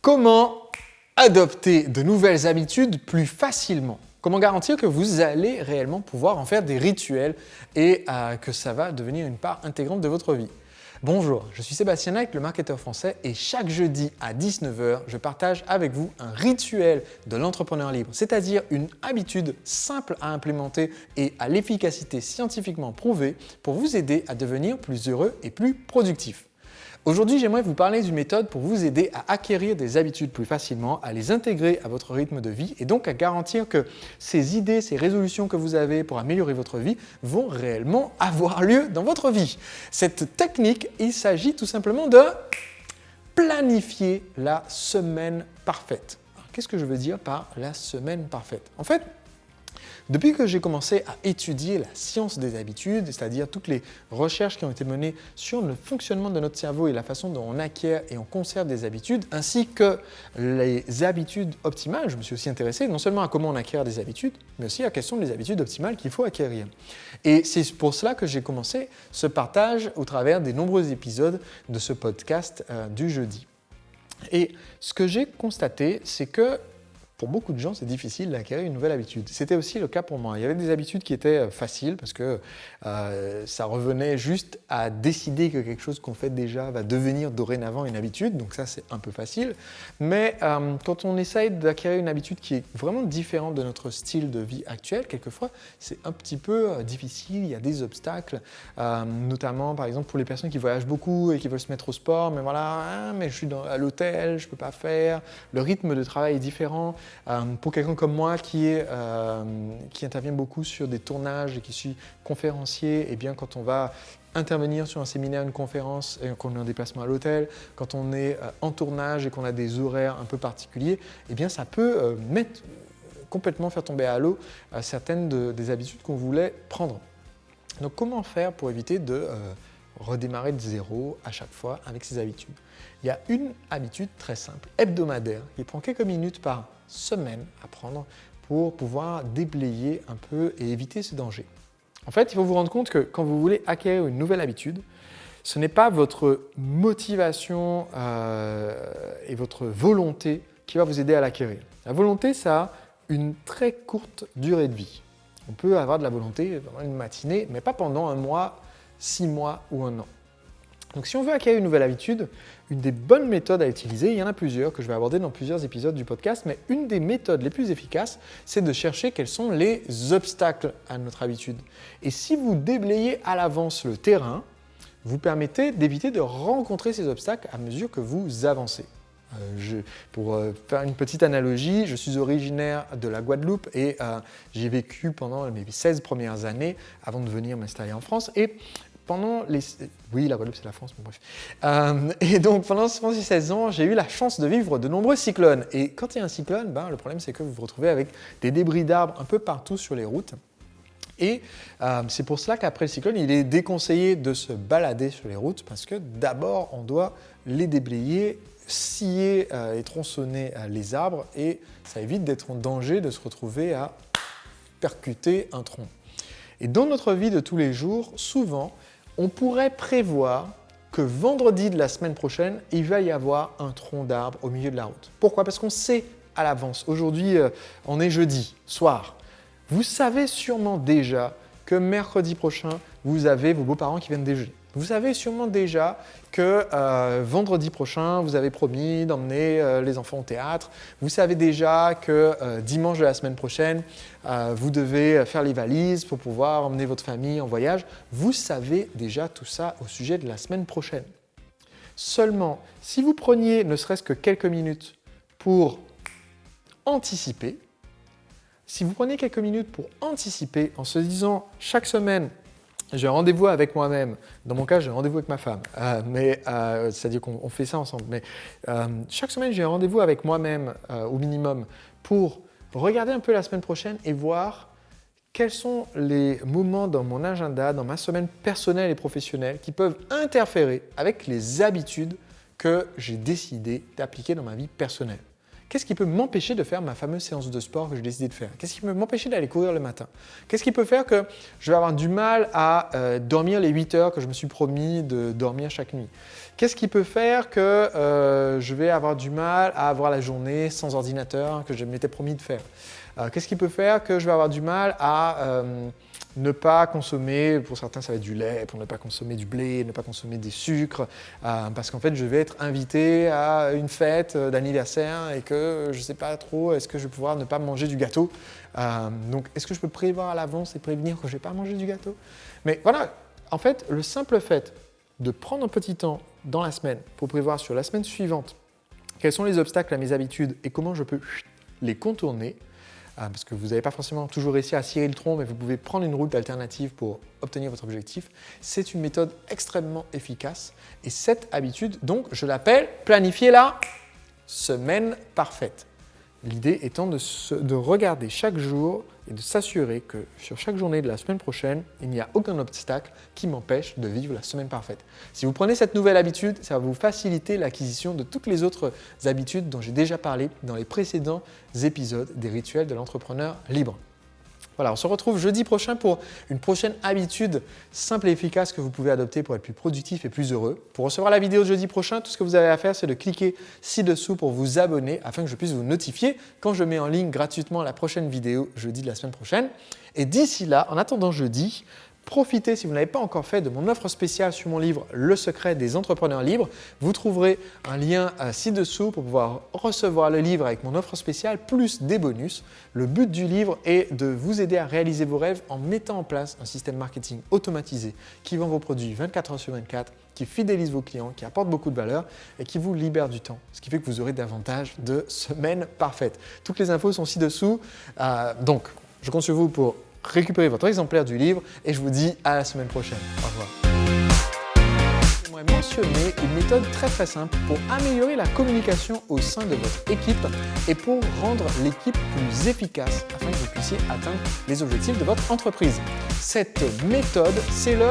Comment adopter de nouvelles habitudes plus facilement? Comment garantir que vous allez réellement pouvoir en faire des rituels et que ça va devenir une part intégrante de votre vie? Bonjour, je suis Sébastien Naik, le marketeur français, et chaque jeudi à 19h, je partage avec vous un rituel de l'entrepreneur libre, c'est-à-dire une habitude simple à implémenter et à l'efficacité scientifiquement prouvée pour vous aider à devenir plus heureux et plus productif. Aujourd'hui, j'aimerais vous parler d'une méthode pour vous aider à acquérir des habitudes plus facilement, à les intégrer à votre rythme de vie et donc à garantir que ces idées, ces résolutions que vous avez pour améliorer votre vie vont réellement avoir lieu dans votre vie. Cette technique, il s'agit tout simplement de planifier la semaine parfaite. Qu'est-ce que je veux dire par la semaine parfaite? En fait, depuis que j'ai commencé à étudier la science des habitudes, c'est-à-dire toutes les recherches qui ont été menées sur le fonctionnement de notre cerveau et la façon dont on acquiert et on conserve des habitudes, ainsi que les habitudes optimales, je me suis aussi intéressé non seulement à comment on acquiert des habitudes, mais aussi à quelles sont les habitudes optimales qu'il faut acquérir. Et c'est pour cela que j'ai commencé ce partage au travers des nombreux épisodes de ce podcast du jeudi. Et ce que j'ai constaté, c'est que pour beaucoup de gens, c'est difficile d'acquérir une nouvelle habitude. C'était aussi le cas pour moi. Il y avait des habitudes qui étaient faciles parce que ça revenait juste à décider que quelque chose qu'on fait déjà va devenir dorénavant une habitude. Donc ça, c'est un peu facile. Mais quand on essaye d'acquérir une habitude qui est vraiment différente de notre style de vie actuel, quelquefois, c'est un petit peu difficile. Il y a des obstacles, notamment, par exemple, pour les personnes qui voyagent beaucoup et qui veulent se mettre au sport. Mais voilà, mais je suis à l'hôtel, je ne peux pas faire. Le rythme de travail est différent. Pour quelqu'un comme moi qui intervient beaucoup sur des tournages et qui suis conférencier, eh bien quand on va intervenir sur un séminaire, une conférence et qu'on est en déplacement à l'hôtel, quand on est en tournage et qu'on a des horaires un peu particuliers, eh bien ça peut complètement faire tomber à l'eau certaines des habitudes qu'on voulait prendre. Donc comment faire pour éviter de redémarrer de zéro à chaque fois avec ses habitudes? Il y a une habitude très simple, hebdomadaire, qui prend quelques minutes par semaine à prendre pour pouvoir déblayer un peu et éviter ce danger. En fait, il faut vous rendre compte que quand vous voulez acquérir une nouvelle habitude, ce n'est pas votre motivation et votre volonté qui va vous aider à l'acquérir. La volonté, ça a une très courte durée de vie. On peut avoir de la volonté pendant une matinée, mais pas pendant un mois, 6 mois ou un an. Donc si on veut acquérir une nouvelle habitude, une des bonnes méthodes à utiliser, il y en a plusieurs que je vais aborder dans plusieurs épisodes du podcast, mais une des méthodes les plus efficaces, c'est de chercher quels sont les obstacles à notre habitude. Et si vous déblayez à l'avance le terrain, vous permettez d'éviter de rencontrer ces obstacles à mesure que vous avancez. Pour faire une petite analogie, je suis originaire de la Guadeloupe et j'ai vécu pendant mes 16 premières années avant de venir m'installer en France. Et oui, la Guadeloupe, c'est la France, mais bref. Et donc, pendant ces 16 ans, j'ai eu la chance de vivre de nombreux cyclones. Et quand il y a un cyclone, le problème, c'est que vous vous retrouvez avec des débris d'arbres un peu partout sur les routes. Et c'est pour cela qu'après le cyclone, il est déconseillé de se balader sur les routes parce que d'abord, on doit les déblayer, scier et tronçonner les arbres et ça évite d'être en danger de se retrouver à percuter un tronc. Et dans notre vie de tous les jours, souvent, on pourrait prévoir que vendredi de la semaine prochaine, il va y avoir un tronc d'arbre au milieu de la route. Pourquoi? Parce qu'on sait à l'avance. Aujourd'hui, on est jeudi soir. Vous savez sûrement déjà que mercredi prochain, vous avez vos beaux-parents qui viennent déjeuner. Vous savez sûrement déjà que vendredi prochain, vous avez promis d'emmener les enfants au théâtre. Vous savez déjà que dimanche de la semaine prochaine, vous devez faire les valises pour pouvoir emmener votre famille en voyage. Vous savez déjà tout ça au sujet de la semaine prochaine. Seulement, si vous preniez ne serait-ce que quelques minutes pour anticiper, en se disant chaque semaine, j'ai un rendez-vous avec moi-même. Dans mon cas, j'ai un rendez-vous avec ma femme. C'est-à-dire qu'on fait ça ensemble. Mais chaque semaine, j'ai un rendez-vous avec moi-même au minimum pour regarder un peu la semaine prochaine et voir quels sont les moments dans mon agenda, dans ma semaine personnelle et professionnelle qui peuvent interférer avec les habitudes que j'ai décidé d'appliquer dans ma vie personnelle. Qu'est-ce qui peut m'empêcher de faire ma fameuse séance de sport que j'ai décidé de faire? Qu'est-ce qui peut m'empêcher d'aller courir le matin? Qu'est-ce qui peut faire que je vais avoir du mal à dormir les 8 heures que je me suis promis de dormir chaque nuit? Qu'est-ce qui peut faire que je vais avoir du mal à avoir la journée sans ordinateur que je m'étais promis de faire? Qu'est-ce qui peut faire que je vais avoir du mal à ne pas consommer, pour certains ça va être du lait, pour ne pas consommer du blé, ne pas consommer des sucres, parce qu'en fait je vais être invité à une fête d'anniversaire et que je ne sais pas trop, est-ce que je vais pouvoir ne pas manger du gâteau? Donc est-ce que je peux prévoir à l'avance et prévenir que je ne vais pas manger du gâteau? Mais voilà, en fait, le simple fait de prendre un petit temps dans la semaine pour prévoir sur la semaine suivante quels sont les obstacles à mes habitudes et comment je peux les contourner, parce que vous n'avez pas forcément toujours réussi à cirer le tronc, mais vous pouvez prendre une route alternative pour obtenir votre objectif. C'est une méthode extrêmement efficace et cette habitude, donc, je l'appelle planifier la semaine parfaite. L'idée étant de regarder chaque jour et de s'assurer que sur chaque journée de la semaine prochaine, il n'y a aucun obstacle qui m'empêche de vivre la semaine parfaite. Si vous prenez cette nouvelle habitude, ça va vous faciliter l'acquisition de toutes les autres habitudes dont j'ai déjà parlé dans les précédents épisodes des rituels de l'entrepreneur libre. Voilà, on se retrouve jeudi prochain pour une prochaine habitude simple et efficace que vous pouvez adopter pour être plus productif et plus heureux. Pour recevoir la vidéo de jeudi prochain, tout ce que vous avez à faire, c'est de cliquer ci-dessous pour vous abonner afin que je puisse vous notifier quand je mets en ligne gratuitement la prochaine vidéo jeudi de la semaine prochaine. Et d'ici là, en attendant jeudi, profitez, si vous ne l'avez pas encore fait, de mon offre spéciale sur mon livre « Le secret des entrepreneurs libres ». Vous trouverez un lien ci-dessous pour pouvoir recevoir le livre avec mon offre spéciale plus des bonus. Le but du livre est de vous aider à réaliser vos rêves en mettant en place un système marketing automatisé qui vend vos produits 24 heures sur 24, qui fidélise vos clients, qui apporte beaucoup de valeur et qui vous libère du temps. Ce qui fait que vous aurez davantage de semaines parfaites. Toutes les infos sont ci-dessous. Donc, je compte sur vous pour récupérez votre exemplaire du livre et je vous dis à la semaine prochaine. Au revoir. J'aimerais mentionner une méthode très simple pour améliorer la communication au sein de votre équipe et pour rendre l'équipe plus efficace afin que vous puissiez atteindre les objectifs de votre entreprise. Cette méthode, c'est le